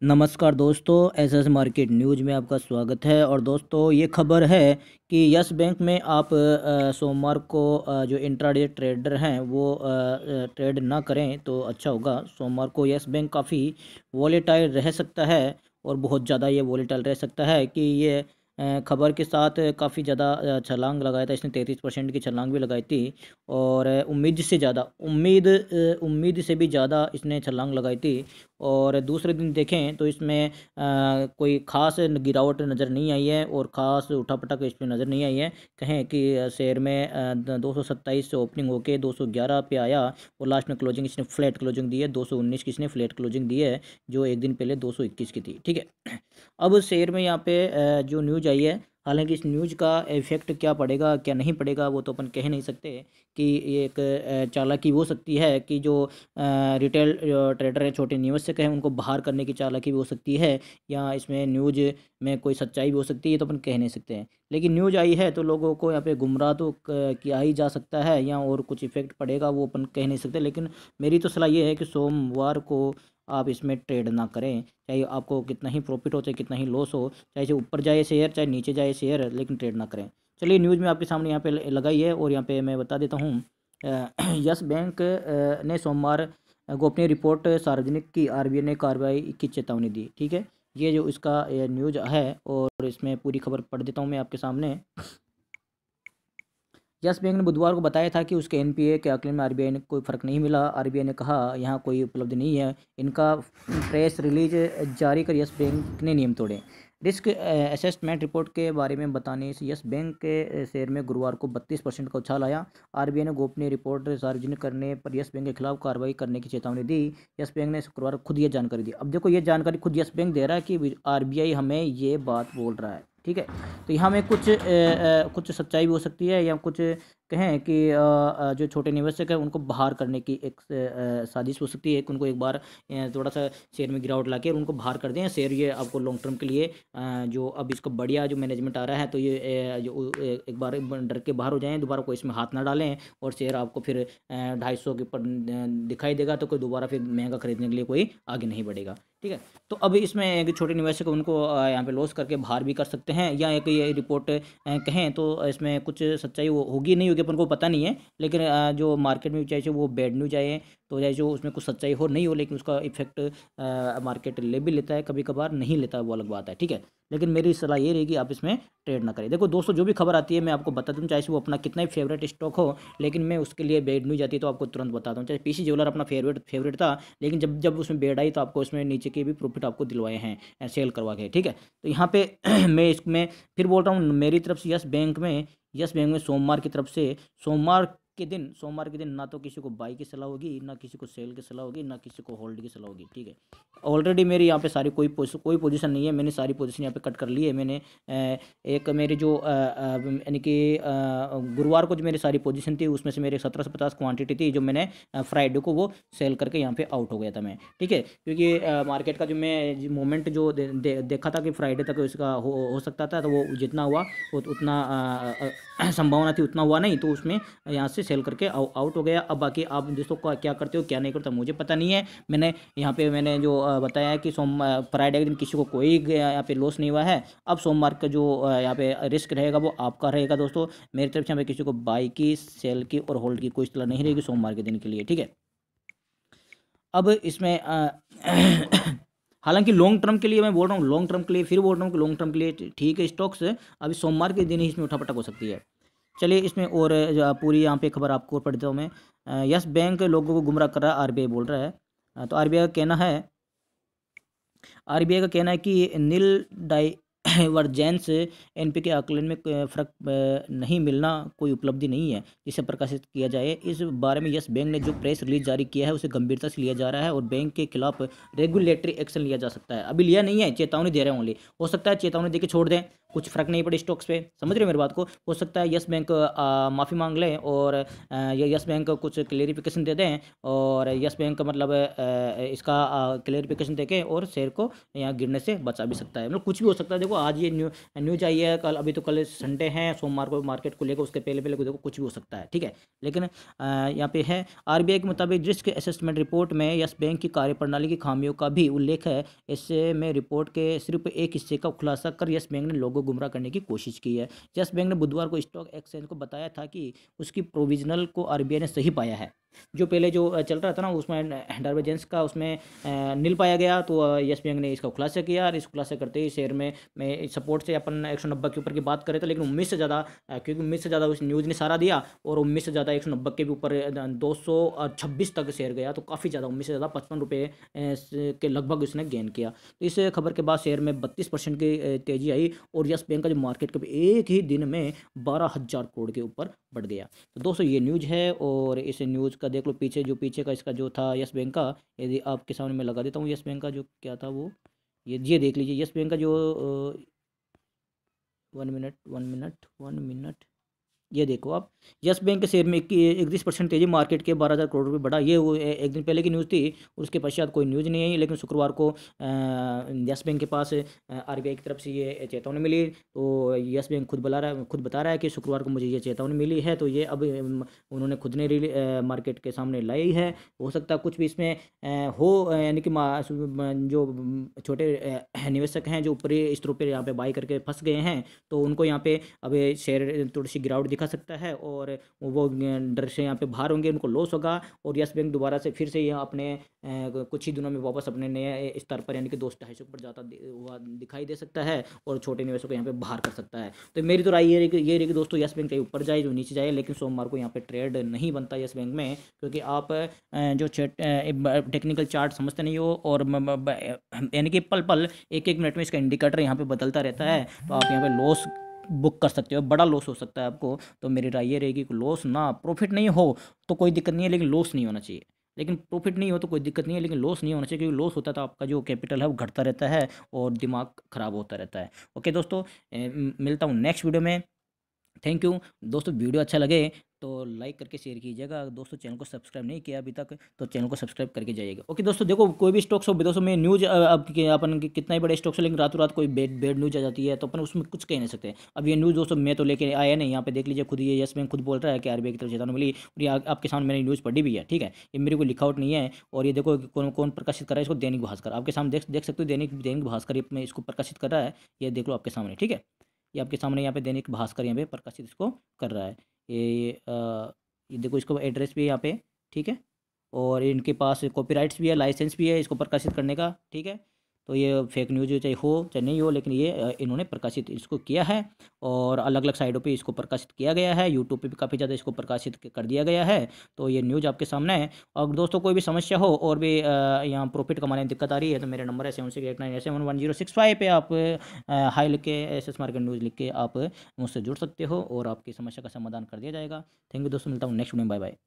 नमस्कार दोस्तों, SS market news में आपका स्वागत है। और दोस्तों, ये खबर है कि यस बैंक में आप सोमवार को जो इंट्राडे ट्रेडर हैं वो ट्रेड ना करें तो अच्छा होगा। सोमवार को यस बैंक काफ़ी वॉलेटाइल रह सकता है और बहुत ज़्यादा ये वॉलेटाइल रह सकता है कि ये खबर के साथ काफ़ी ज़्यादा छलांग लगाया था। इसने 33% की छलांग भी लगाई थी और उम्मीद से ज़्यादा उम्मीद से भी ज़्यादा इसने छलांग लगाई थी। और दूसरे दिन देखें तो इसमें कोई ख़ास गिरावट नज़र नहीं आई है और ख़ास उठापटक इसमें नज़र नहीं आई है। कहें कि शेयर में 227 से ओपनिंग होके 211 पे आया और लास्ट में क्लोजिंग इसने फ्लैट क्लोजिंग दी है। 219 की इसने फ्लैट क्लोजिंग दी है, जो एक दिन पहले 221 की थी। ठीक है। अब शेयर में यहाँ पे जो न्यूज आई है, हालांकि इस न्यूज का इफेक्ट क्या पड़ेगा क्या नहीं पड़ेगा वो तो अपन कह नहीं सकते। कि ये एक चालाकी हो सकती है कि जो रिटेल ट्रेडर है, छोटे निवेशक हैं, उनको बाहर करने की चालाकी भी हो सकती है, या इसमें न्यूज में कोई सच्चाई भी हो सकती है, तो अपन कह नहीं सकते हैं। लेकिन न्यूज आई है तो लोगों को यहाँ पे गुमराह तो किया ही जा सकता है, या और कुछ इफेक्ट पड़ेगा वो अपन कह नहीं सकते। लेकिन मेरी तो सलाह ये है कि सोमवार को आप इसमें ट्रेड ना करें, चाहे आपको कितना ही प्रॉफिट हो चाहे कितना ही लॉस हो, चाहे से ऊपर जाए शेयर चाहे नीचे जाए शेयर, लेकिन ट्रेड ना करें। चलिए, न्यूज़ में आपके सामने यहाँ पे लगाई है और यहाँ पे मैं बता देता हूँ। यस बैंक ने सोमवार को अपनी रिपोर्ट सार्वजनिक की। आरबीआई ने कार्रवाई की चेतावनी दी। ठीक है, ये जो इसका न्यूज़ है और इसमें पूरी खबर पढ़ देता हूँ मैं आपके सामने। यस बैंक ने बुधवार को बताया था कि उसके एनपीए के आकलन में आरबीआई ने कोई फर्क नहीं मिला। आरबीआई ने कहा यहाँ कोई उपलब्धि नहीं है। इनका प्रेस रिलीज जारी कर यस बैंक ने नियम तोड़े। रिस्क असेसमेंट रिपोर्ट के बारे में बताने से यस बैंक के शेयर में गुरुवार को 32% का उछाल आया। आरबीआई ने गोपनीय रिपोर्ट सार्वजनिक करने पर यस बैंक के खिलाफ कार्रवाई करने की चेतावनी दी। यस बैंक ने शुक्रवार खुद ये जानकारी दी। अब देखो, ये जानकारी खुद यस बैंक दे रहा है कि आरबीआई हमें ये बात बोल रहा है। ठीक है, तो यहाँ में कुछ सच्चाई भी हो सकती है, या कुछ कहें कि जो छोटे निवेशक हैं उनको बाहर करने की एक साजिश हो सकती है कि उनको एक बार थोड़ा सा शेयर में गिरावट लाके उनको बाहर कर दें शेयर। ये आपको लॉन्ग टर्म के लिए जो अब इसको बढ़िया जो मैनेजमेंट आ रहा है, तो ये जो एक बार डर के बाहर हो जाएं, दोबारा कोई इसमें हाथ ना डालें और शेयर आपको फिर 250 के ऊपर दिखाई देगा, तो कोई दोबारा फिर महंगा खरीदने के लिए कोई आगे नहीं बढ़ेगा। ठीक है, तो अब इसमें एक छोटे निवेशक उनको यहाँ पे लॉस करके बाहर भी कर सकते हैं, या एक ये रिपोर्ट कहें तो इसमें कुछ सच्चाई होगी नहीं होगी अपन को पता नहीं है। लेकिन जो मार्केट में चाहे वो बैड न्यूज आए तो चाहे जो उसमें कुछ सच्चाई हो नहीं हो, लेकिन उसका इफेक्ट मार्केट ले भी लेता है, कभी कभार नहीं लेता, वो अलग बात है। ठीक है, लेकिन मेरी सलाह ये रहेगी आप इसमें ट्रेड ना करें। देखो दोस्तों, जो भी खबर आती है मैं आपको बता दूँ, चाहे वो अपना कितना ही फेवरेट स्टॉक हो, लेकिन मैं उसके लिए बैड न्यूज आती है तो आपको तुरंत बताता हूँ। चाहे पीसी ज्वेलर अपना फेवरेट था, लेकिन जब जब उसमें बेड आई तो आपको उसमें नीचे के भी प्रॉफिट आपको दिलवाए हैं सेल करवा के। ठीक है, तो यहाँ पे मैं इसमें फिर बोल रहा हूँ, मेरी तरफ से यस बैंक में सोमवार के दिन ना तो किसी को बाई की सलाह होगी, ना किसी को सेल की सलाह होगी, ना किसी को होल्ड की सलाह होगी। ठीक है, ऑलरेडी मेरी यहाँ पे सारी कोई पोजीशन नहीं है, मैंने सारी पोजीशन यहाँ पे कट कर ली है। मैंने एक मेरी जो यानी कि गुरुवार को जो मेरी सारी पोजीशन थी उसमें से मेरे 17 से 50 क्वांटिटी थी, जो मैंने फ्राइडे को वो सेल करके यहाँ पे आउट हो गया था मैं। ठीक है, क्योंकि मार्केट का जो मैं मोमेंट जो देखा था कि फ्राइडे तक इसका हो सकता था, तो वो जितना हुआ वो उतना संभावना थी उतना हुआ नहीं, तो उसमें यहाँ से सेल करके आउट हो गया। अब बाकी आप दोस्तों को क्या करते हो क्या नहीं करते मुझे पता नहीं है। मैंने जो बताया है कि फ्राइडे के दिन किसी को कोई यहाँ पे लॉस नहीं हुआ है। अब सोमवार का जो यहाँ पे रिस्क रहेगा वो आपका रहेगा दोस्तों। मेरी तरफ से यहाँ पे किसी को बाई की, सेल की और होल्ड की कोई सलाह नहीं रहेगी सोमवार के दिन के लिए। ठीक है, अब इसमें हालांकि लॉन्ग टर्म के लिए मैं बोल रहा हूँ, लॉन्ग टर्म के लिए फिर बोल रहा हूँ कि लॉन्ग टर्म के लिए ठीक है स्टॉक्स। अभी सोमवार के दिन ही इसमें उठापटक हो सकती है। चलिए, इसमें और पूरी यहाँ पे खबर आपको पढ़ देता हूँ मैं। यस बैंक लोगों को गुमराह कर रहा है, आरबीआई बोल रहा है। तो आरबीआई का कहना है कि नील डाइवर्जेंस एनपी के आकलन में फर्क नहीं मिलना कोई उपलब्धि नहीं है जिसे प्रकाशित किया जाए। इस बारे में यस बैंक ने जो प्रेस रिलीज जारी किया है उसे गंभीरता से लिया जा रहा है और बैंक के खिलाफ रेगुलेटरी एक्शन लिया जा सकता है। अभी लिया नहीं है, चेतावनी दे रहे हैं ओनली। हो सकता है चेतावनी देके छोड़ दें, कुछ फर्क नहीं पड़े स्टॉक्स पे। समझ रहे हो मेरी बात को? हो सकता है यस बैंक माफ़ी मांग ले और यस बैंक कुछ क्लेरिफिकेशन दे दें, और यस बैंक मतलब इसका क्लेरिफिकेशन देके और शेयर को यहाँ गिरने से बचा भी सकता है। मतलब कुछ भी हो सकता है। देखो, आज ये न्यूज आई है, कल अभी तो कल संडे है, सोमवार को मार्केट को लेकर उसके पहले पहले देखो कुछ भी हो सकता है, ठीक है। लेकिन यहाँ पे है आरबीआई के मुताबिक रिस्क असेसमेंट रिपोर्ट में यस बैंक की कार्यप्रणाली की खामियों का भी उल्लेख है। इससे में रिपोर्ट के सिर्फ एक हिस्से का खुलासा कर यस बैंक ने लोगों को गुमराह करने की कोशिश की है। यस बैंक ने बुधवार को स्टॉक एक्सचेंज को बताया था कि उसकी प्रोविजनल को आरबीआई ने सही पाया है। जो पहले जो चल रहा था ना उसमें डाइवर्जेंस का उसमें नील पाया गया, तो यस बैंक ने इसका खुलासा किया, और इस खुलासा करते ही शेयर में सपोर्ट से अपन 190 के ऊपर की बात करें तो, लेकिन 19 से ज़्यादा क्योंकि 19 से ज़्यादा उस न्यूज़ ने सहारा दिया, और 19 से ज़्यादा 190 के भी ऊपर 226 तक शेयर गया, तो काफ़ी ज़्यादा 19 से ज़्यादा 55 रुपये के लगभग उसने गेन किया। तो इस खबर के बाद शेयर में 32% की तेज़ी आई, और यस बैंक का जो मार्केट कैप एक ही दिन में 12,000 करोड़ के ऊपर बढ़ गया। तो दोस्तों ये न्यूज़ है, और इस न्यूज़ का देख लो पीछे का इसका जो था यस बैंक का, यदि आपके सामने मैं लगा देता हूँ यस बैंक का जो क्या था वो, ये देख लीजिए यस बैंक का जो 1 मिनट ये देखो आप, यस बैंक के शेयर में 31% तेजी, मार्केट के 12,000 करोड़ रुपये बढ़ा। ये वो एक दिन पहले की न्यूज़ थी, उसके पश्चात कोई न्यूज़ नहीं आई, लेकिन शुक्रवार को यस बैंक के पास आरबीआई की तरफ से ये चेतावनी मिली। तो यस बैंक खुद बता रहा है कि शुक्रवार को मुझे ये चेतावनी मिली है, तो ये अब उन्होंने खुद ने मार्केट के सामने लाई है। हो सकता है कुछ भी इसमें हो, यानी कि जो छोटे निवेशक हैं जो ऊपरी स्तरों पर यहाँ पे बाई करके फंस गए हैं, तो उनको यहाँ पे अब शेयर थोड़ी सी गिरावट दिखा सकता है, और वो डर से यहाँ पे बाहर होंगे, उनको लॉस होगा, और यस बैंक दोबारा से फिर से यह अपने कुछ ही दिनों में वापस अपने नए स्तर पर यानी कि 200-250 पर जाता हुआ दिखाई दे सकता है, और छोटे निवेशकों को यहाँ पे बाहर कर सकता है। तो मेरी तो राय ये रही कि दोस्तों यस बैंक चाहे ऊपर जाए जो नीचे जाए, लेकिन सोमवार को यहाँ पे ट्रेड नहीं बनता यस बैंक में, क्योंकि आप जो टेक्निकल चार्ट समझते नहीं हो, और यानी कि पल पल एक एक मिनट में इसका इंडिकेटर यहाँ पे बदलता रहता है, तो आप यहाँ पे लॉस बुक कर सकते हो, बड़ा लॉस हो सकता है आपको। तो मेरी राय ये रहेगी कि लॉस ना, प्रॉफिट नहीं हो तो कोई दिक्कत नहीं है, लेकिन लॉस नहीं होना चाहिए। लेकिन प्रॉफिट नहीं हो तो कोई दिक्कत नहीं है, लेकिन लॉस नहीं होना चाहिए, क्योंकि लॉस होता है तो आपका जो कैपिटल है वो घटता रहता है, और दिमाग खराब होता रहता है। ओके दोस्तों, मिलता हूँ नेक्स्ट वीडियो में। थैंक यू दोस्तों, वीडियो अच्छा लगे तो लाइक करके शेयर कीजिएगा। दोस्तों चैनल को सब्सक्राइब नहीं किया अभी तक तो चैनल को सब्सक्राइब करके जाइएगा। ओके दोस्तों, देखो कोई भी स्टॉक्स हो दोस्तों में न्यूज़ अब अपन कितना ही बड़े स्टॉक्स हो, लेकिन रातों रात कोई बेड न्यूज़ आ जाती है, तो अपन उसमें कुछ कह नहीं सकते। अब ये न्यूज़ दोस्तों मैं तो लेके आया नहीं, यहाँ पे देख लीजिए खुद, ये यस बैंक खुद बोल रहा है कि आरबीआई की तरफ चेतावनी मिली, और ये आपके सामने मैंने न्यूज़ पढ़ी भी है, ठीक है। ये मेरे को लिखा आउट नहीं है, और ये देखो कौन कौन प्रकाशित कर रहा है इसको, दैनिक भास्कर आपके सामने देख सकते हो, दैनिक भास्कर में इसको प्रकाशित कर रहा है, ये देख लो आपके सामने, ठीक है। ये आपके सामने यहाँ पे दैनिक भास्कर यहाँ पे प्रकाशित इसको कर रहा है। ये देखो इसको एड्रेस भी है यहाँ पे, ठीक है, और इनके पास कॉपीराइट्स भी है, लाइसेंस भी है इसको प्रकाशित करने का, ठीक है। तो ये फेक न्यूज़ चाहे हो चाहे नहीं हो, लेकिन ये इन्होंने प्रकाशित इसको किया है, और अलग अलग साइडों पे इसको प्रकाशित किया गया है, यूट्यूब पे भी काफ़ी ज़्यादा इसको प्रकाशित कर दिया गया है। तो ये न्यूज़ आपके सामने है। और दोस्तों कोई भी समस्या हो और भी यहाँ प्रॉफिट कमाने में दिक्कत आ रही है, तो मेरा नंबर है 7689711065 पे आप हाई लिख के एस मार्केट न्यूज़ लिख के आप मुझसे जुड़ सकते हो, और आपकी समस्या का समाधान कर दिया जाएगा। थैंक यू दोस्तों, मिलता हूँ नेक्स्ट वीडियो में, बाय बाय।